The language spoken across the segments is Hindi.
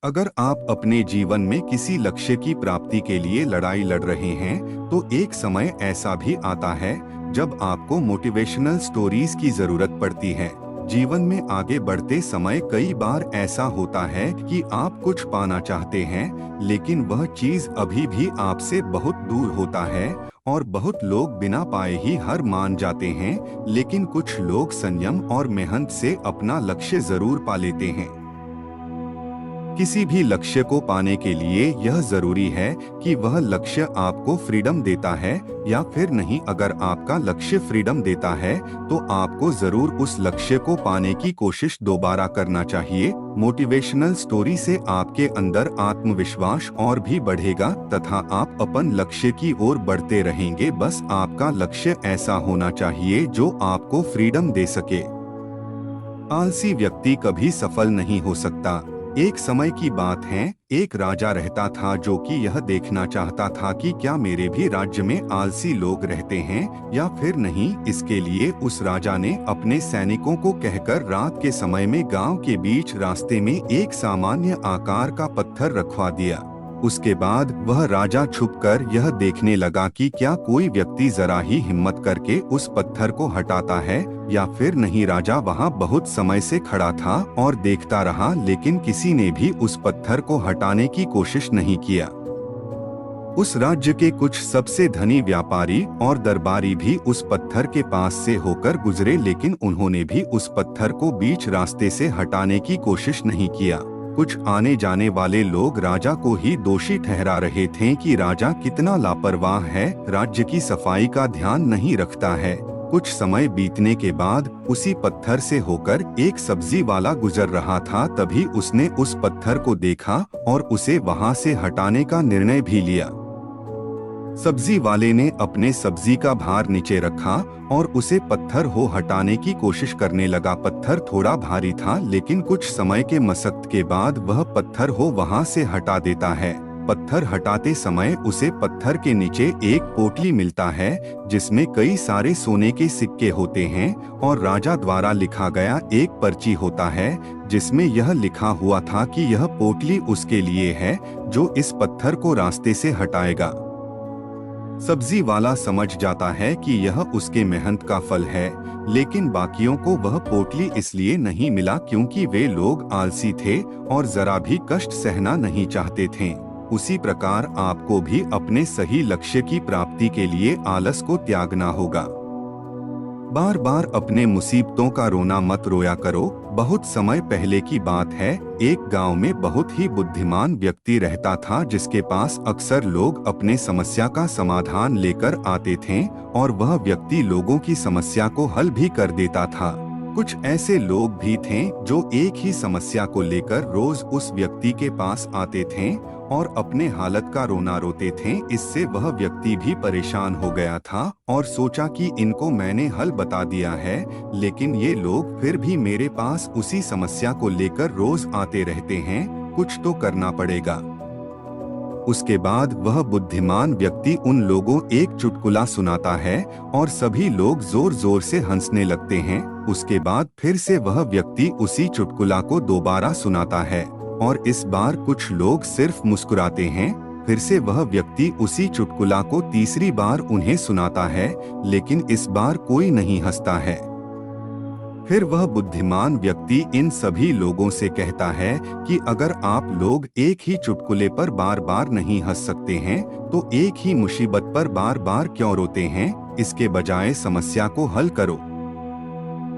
अगर आप अपने जीवन में किसी लक्ष्य की प्राप्ति के लिए लड़ाई लड़ रहे हैं, तो एक समय ऐसा भी आता है जब आपको मोटिवेशनल स्टोरीज की जरूरत पड़ती है। जीवन में आगे बढ़ते समय कई बार ऐसा होता है कि आप कुछ पाना चाहते हैं, लेकिन वह चीज अभी भी आपसे बहुत दूर होता है और बहुत लोग बिना पाए ही हार मान जाते हैं, लेकिन कुछ लोग संयम और मेहनत से अपना लक्ष्य जरूर पा लेते हैं। किसी भी लक्ष्य को पाने के लिए यह जरूरी है कि वह लक्ष्य आपको फ्रीडम देता है या फिर नहीं। अगर आपका लक्ष्य फ्रीडम देता है तो आपको जरूर उस लक्ष्य को पाने की कोशिश दोबारा करना चाहिए। मोटिवेशनल स्टोरी से आपके अंदर आत्मविश्वास और भी बढ़ेगा तथा आप अपन लक्ष्य की ओर बढ़ते रहेंगे। बस आपका लक्ष्य ऐसा होना चाहिए जो आपको फ्रीडम दे सके। आलसी व्यक्ति कभी सफल नहीं हो सकता। एक समय की बात है, एक राजा रहता था जो कि यह देखना चाहता था कि क्या मेरे भी राज्य में आलसी लोग रहते हैं या फिर नहीं। इसके लिए उस राजा ने अपने सैनिकों को कहकर रात के समय में गांव के बीच रास्ते में एक सामान्य आकार का पत्थर रखवा दिया। उसके बाद वह राजा छुपकर यह देखने लगा कि क्या कोई व्यक्ति जरा ही हिम्मत करके उस पत्थर को हटाता है या फिर नहीं। राजा वहां बहुत समय से खड़ा था और देखता रहा, लेकिन किसी ने भी उस पत्थर को हटाने की कोशिश नहीं किया। उस राज्य के कुछ सबसे धनी व्यापारी और दरबारी भी उस पत्थर के पास से होकर गुजरे, लेकिन उन्होंने भी उस पत्थर को बीच रास्ते से हटाने की कोशिश नहीं किया। कुछ आने जाने वाले लोग राजा को ही दोषी ठहरा रहे थे कि राजा कितना लापरवाह है, राज्य की सफाई का ध्यान नहीं रखता है। कुछ समय बीतने के बाद उसी पत्थर से होकर एक सब्जी वाला गुजर रहा था। तभी उसने उस पत्थर को देखा और उसे वहां से हटाने का निर्णय भी लिया। सब्जी वाले ने अपने सब्जी का भार नीचे रखा और उसे पत्थर हो हटाने की कोशिश करने लगा। पत्थर थोड़ा भारी था, लेकिन कुछ समय के मशक्कत के बाद वह पत्थर हो वहां से हटा देता है। पत्थर हटाते समय उसे पत्थर के नीचे एक पोटली मिलता है जिसमें कई सारे सोने के सिक्के होते हैं और राजा द्वारा लिखा गया एक पर्ची होता है जिसमें यह लिखा हुआ था कि यह पोटली उसके लिए है जो इस पत्थर को रास्ते से हटाएगा। सब्जी वाला समझ जाता है कि यह उसके मेहनत का फल है, लेकिन बाकियों को वह पोटली इसलिए नहीं मिला क्योंकि वे लोग आलसी थे और जरा भी कष्ट सहना नहीं चाहते थे। उसी प्रकार आपको भी अपने सही लक्ष्य की प्राप्ति के लिए आलस को त्यागना होगा। बार बार अपने मुसीबतों का रोना मत रोया करो। बहुत समय पहले की बात है, एक गांव में बहुत ही बुद्धिमान व्यक्ति रहता था जिसके पास अक्सर लोग अपने समस्या का समाधान लेकर आते थे और वह व्यक्ति लोगों की समस्या को हल भी कर देता था। कुछ ऐसे लोग भी थे जो एक ही समस्या को लेकर रोज उस व्यक्ति के पास आते थे और अपने हालत का रोना रोते थे। इससे वह व्यक्ति भी परेशान हो गया था और सोचा कि इनको मैंने हल बता दिया है, लेकिन ये लोग फिर भी मेरे पास उसी समस्या को लेकर रोज आते रहते हैं, कुछ तो करना पड़ेगा। उसके बाद वह बुद्धिमान व्यक्ति उन लोगों एक चुटकुला सुनाता है और सभी लोग जोर जोर से हंसने लगते हैं। उसके बाद फिर से वह व्यक्ति उसी चुटकुला को दोबारा सुनाता है और इस बार कुछ लोग सिर्फ मुस्कुराते हैं। फिर से वह व्यक्ति उसी चुटकुला को तीसरी बार उन्हें सुनाता है, लेकिन इस बार कोई नहीं हंसता है। फिर वह बुद्धिमान व्यक्ति इन सभी लोगों से कहता है कि अगर आप लोग एक ही चुटकुले पर बार बार नहीं हंस सकते हैं तो एक ही मुसीबत पर बार बार क्यों रोते हैं। इसके बजाय समस्या को हल करो।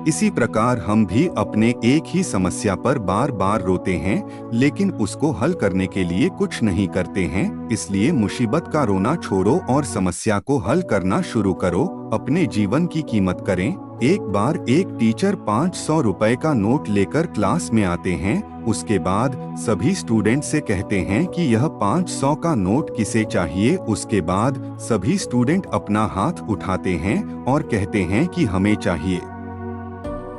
इसी प्रकार हम भी अपने एक ही समस्या पर बार बार रोते हैं, लेकिन उसको हल करने के लिए कुछ नहीं करते हैं। इसलिए मुसीबत का रोना छोड़ो और समस्या को हल करना शुरू करो। अपने जीवन की कीमत करें। एक बार एक टीचर 500 रुपए का नोट लेकर क्लास में आते हैं। उसके बाद सभी स्टूडेंट से कहते हैं कि यह 500 का नोट किसे चाहिए। उसके बाद सभी स्टूडेंट अपना हाथ उठाते हैं और कहते हैं कि हमें चाहिए।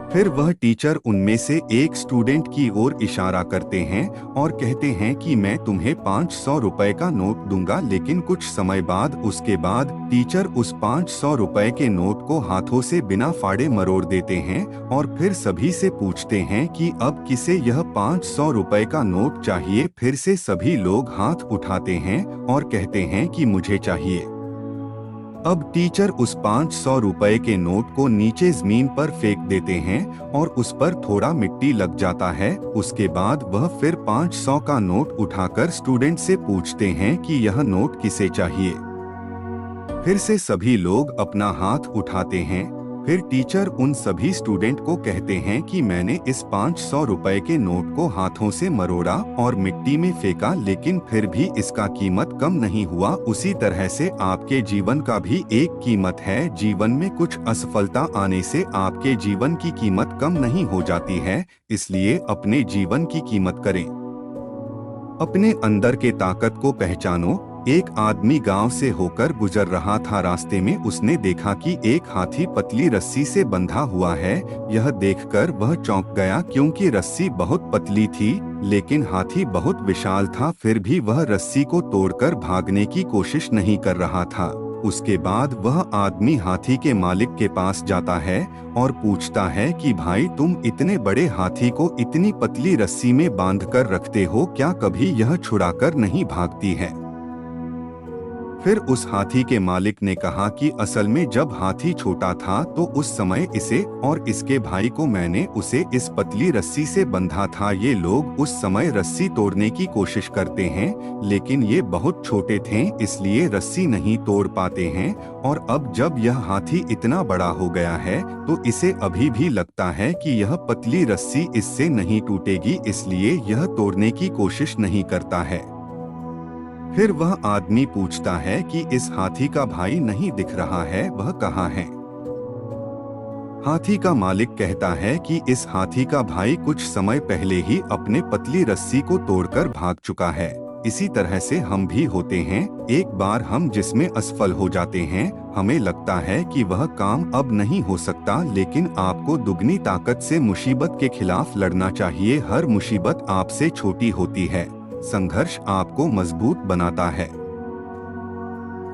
फिर वह टीचर उनमें से एक स्टूडेंट की ओर इशारा करते हैं और कहते हैं कि मैं तुम्हें 500 रुपए का नोट दूंगा, लेकिन कुछ समय बाद उसके बाद टीचर उस 500 रुपए के नोट को हाथों से बिना फाड़े मरोड़ देते हैं और फिर सभी से पूछते हैं कि अब किसे यह 500 रुपए का नोट चाहिए। फिर से सभी लोग हाथ उठाते हैं और कहते हैं कि मुझे चाहिए। अब टीचर उस 500 रुपए के नोट को नीचे जमीन पर फेंक देते हैं और उस पर थोड़ा मिट्टी लग जाता है। उसके बाद वह फिर 500 का नोट उठाकर स्टूडेंट से पूछते हैं कि यह नोट किसे चाहिए। फिर से सभी लोग अपना हाथ उठाते हैं। फिर टीचर उन सभी स्टूडेंट को कहते हैं कि मैंने इस 500 रुपए के नोट को हाथों से मरोड़ा और मिट्टी में फेंका, लेकिन फिर भी इसका कीमत कम नहीं हुआ। उसी तरह से आपके जीवन का भी एक कीमत है। जीवन में कुछ असफलता आने से आपके जीवन की कीमत कम नहीं हो जाती है, इसलिए अपने जीवन की कीमत करें। अपने अंदर के ताकत को पहचानो। एक आदमी गांव से होकर गुजर रहा था। रास्ते में उसने देखा कि एक हाथी पतली रस्सी से बंधा हुआ है। यह देखकर वह चौंक गया, क्योंकि रस्सी बहुत पतली थी लेकिन हाथी बहुत विशाल था। फिर भी वह रस्सी को तोड़कर भागने की कोशिश नहीं कर रहा था। उसके बाद वह आदमी हाथी के मालिक के पास जाता है और पूछता है कि भाई, तुम इतने बड़े हाथी को इतनी पतली रस्सी में बांधकर रखते हो, क्या कभी यह छुड़ाकर नहीं भागती है? फिर उस हाथी के मालिक ने कहा कि असल में जब हाथी छोटा था तो उस समय इसे और इसके भाई को मैंने उसे इस पतली रस्सी से बंधा था। ये लोग उस समय रस्सी तोड़ने की कोशिश करते हैं, लेकिन ये बहुत छोटे थे इसलिए रस्सी नहीं तोड़ पाते हैं। और अब जब यह हाथी इतना बड़ा हो गया है तो इसे अभी भी लगता है कि यह पतली रस्सी इससे नहीं टूटेगी, इसलिए यह तोड़ने की कोशिश नहीं करता है। फिर वह आदमी पूछता है कि इस हाथी का भाई नहीं दिख रहा है, वह कहाँ है? हाथी का मालिक कहता है कि इस हाथी का भाई कुछ समय पहले ही अपने पतली रस्सी को तोड़कर भाग चुका है। इसी तरह से हम भी होते हैं। एक बार हम जिसमें असफल हो जाते हैं, हमें लगता है कि वह काम अब नहीं हो सकता, लेकिन आपको दुगनी ताकत से मुसीबत के खिलाफ लड़ना चाहिए। हर मुसीबत आपसे छोटी होती है। संघर्ष आपको मजबूत बनाता है।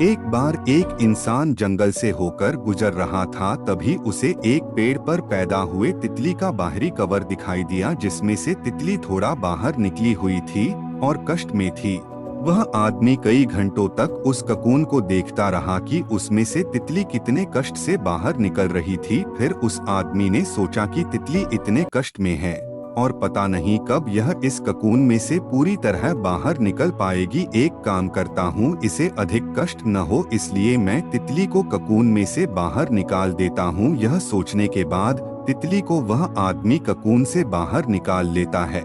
एक बार एक इंसान जंगल से होकर गुजर रहा था। तभी उसे एक पेड़ पर पैदा हुए तितली का बाहरी कवर दिखाई दिया, जिसमें से तितली थोड़ा बाहर निकली हुई थी और कष्ट में थी। वह आदमी कई घंटों तक उस ककून को देखता रहा कि उसमें से तितली कितने कष्ट से बाहर निकल रही थी। फिर उस आदमी ने सोचा कि तितली इतने कष्ट में है और पता नहीं कब यह इस ककून में से पूरी तरह बाहर निकल पाएगी। एक काम करता हूँ, इसे अधिक कष्ट न हो, इसलिए मैं तितली को ककून में से बाहर निकाल देता हूँ। यह सोचने के बाद तितली को वह आदमी ककून से बाहर निकाल लेता है।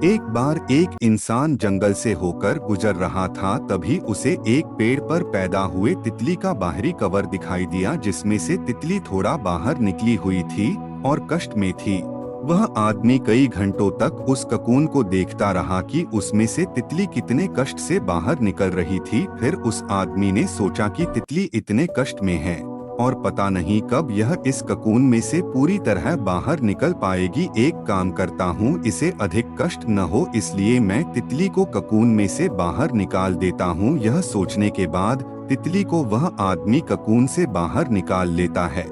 एक बार एक इंसान जंगल से होकर गुजर रहा था। तभी उसे एक पेड़ पर पैदा हुए तितली का बाहरी कवर दिखाई दिया, जिसमें से तितली थोड़ा बाहर निकली हुई थी और कष्ट में थी। वह आदमी कई घंटों तक उस ककून को देखता रहा कि उसमें से तितली कितने कष्ट से बाहर निकल रही थी। फिर उस आदमी ने सोचा कि तितली इतने कष्ट में है और पता नहीं कब यह इस ककून में से पूरी तरह बाहर निकल पाएगी। एक काम करता हूँ, इसे अधिक कष्ट न हो, इसलिए मैं तितली को ककून में से बाहर निकाल देता हूँ। यह सोचने के बाद तितली को वह आदमी ककून से बाहर निकाल लेता है।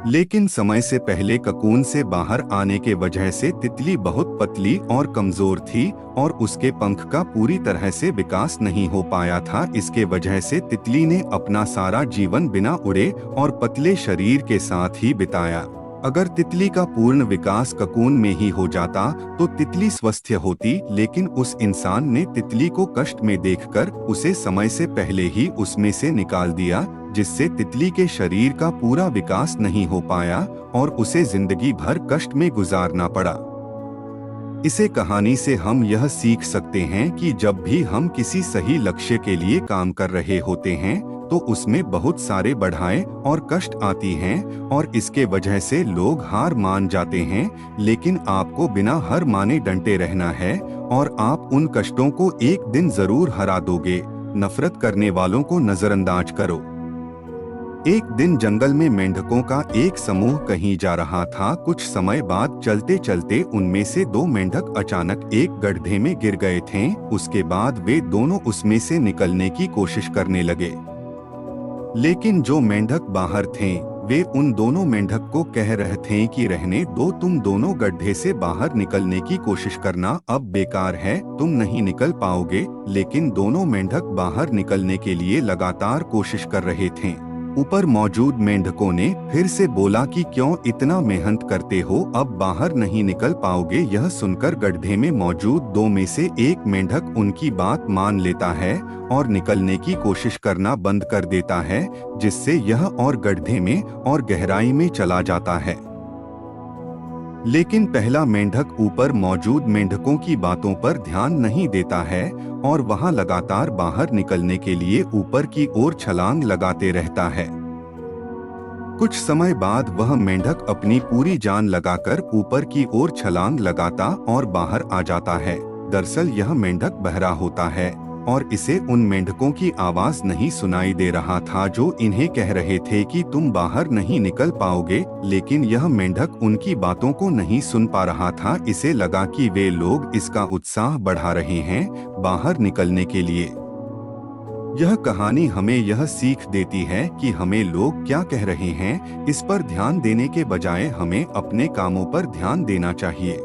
लेकिन समय से पहले ककून से बाहर आने के वजह से तितली बहुत पतली और कमजोर थी और उसके पंख का पूरी तरह से विकास नहीं हो पाया था। इसके वजह से तितली ने अपना सारा जीवन बिना उड़े और पतले शरीर के साथ ही बिताया। अगर तितली का पूर्ण विकास ककून में ही हो जाता तो तितली स्वस्थ होती, लेकिन उस इंसान ने तितली को कष्ट में देखकर उसे समय से पहले ही उसमें से निकाल दिया, जिससे तितली के शरीर का पूरा विकास नहीं हो पाया और उसे जिंदगी भर कष्ट में गुजारना पड़ा। इसे कहानी से हम यह सीख सकते हैं कि जब भी हम किसी सही लक्ष्य के लिए काम कर रहे होते हैं तो उसमें बहुत सारे बाधाएं और कष्ट आती हैं और इसके वजह से लोग हार मान जाते हैं। लेकिन आपको बिना हार माने डटे रहना है और आप उन कष्टों को एक दिन जरूर हरा दोगे। नफरत करने वालों को नजरअंदाज करो। एक दिन जंगल में मेंढकों का एक समूह कहीं जा रहा था। कुछ समय बाद चलते चलते उनमें से दो मेंढक अचानक एक गड्ढे में गिर गए थे। उसके बाद वे दोनों उसमें से निकलने की कोशिश करने लगे, लेकिन जो मेंढक बाहर थे वे उन दोनों मेंढक को कह रहे थे कि रहने दो, तुम दोनों गड्ढे से बाहर निकलने की कोशिश करना अब बेकार है, तुम नहीं निकल पाओगे। लेकिन दोनों मेंढक बाहर निकलने के लिए लगातार कोशिश कर रहे थे। ऊपर मौजूद मेंढकों ने फिर से बोला कि क्यों इतना मेहनत करते हो, अब बाहर नहीं निकल पाओगे। यह सुनकर गड्ढे में मौजूद दो में से एक मेंढक उनकी बात मान लेता है और निकलने की कोशिश करना बंद कर देता है, जिससे यह और गड्ढे में और गहराई में चला जाता है। लेकिन पहला मेंढक ऊपर मौजूद मेंढकों की बातों पर ध्यान नहीं देता है और वहां लगातार बाहर निकलने के लिए ऊपर की ओर छलांग लगाते रहता है। कुछ समय बाद वह मेंढक अपनी पूरी जान लगाकर ऊपर की ओर छलांग लगाता और बाहर आ जाता है। दरअसल यह मेंढक बहरा होता है और इसे उन मेंढकों की आवाज नहीं सुनाई दे रहा था जो इन्हें कह रहे थे कि तुम बाहर नहीं निकल पाओगे। लेकिन यह मेंढक उनकी बातों को नहीं सुन पा रहा था। इसे लगा कि वे लोग इसका उत्साह बढ़ा रहे हैं बाहर निकलने के लिए। यह कहानी हमें यह सीख देती है कि हमें लोग क्या कह रहे हैं इस पर ध्यान देने के बजाय हमें अपने कामों पर ध्यान देना चाहिए।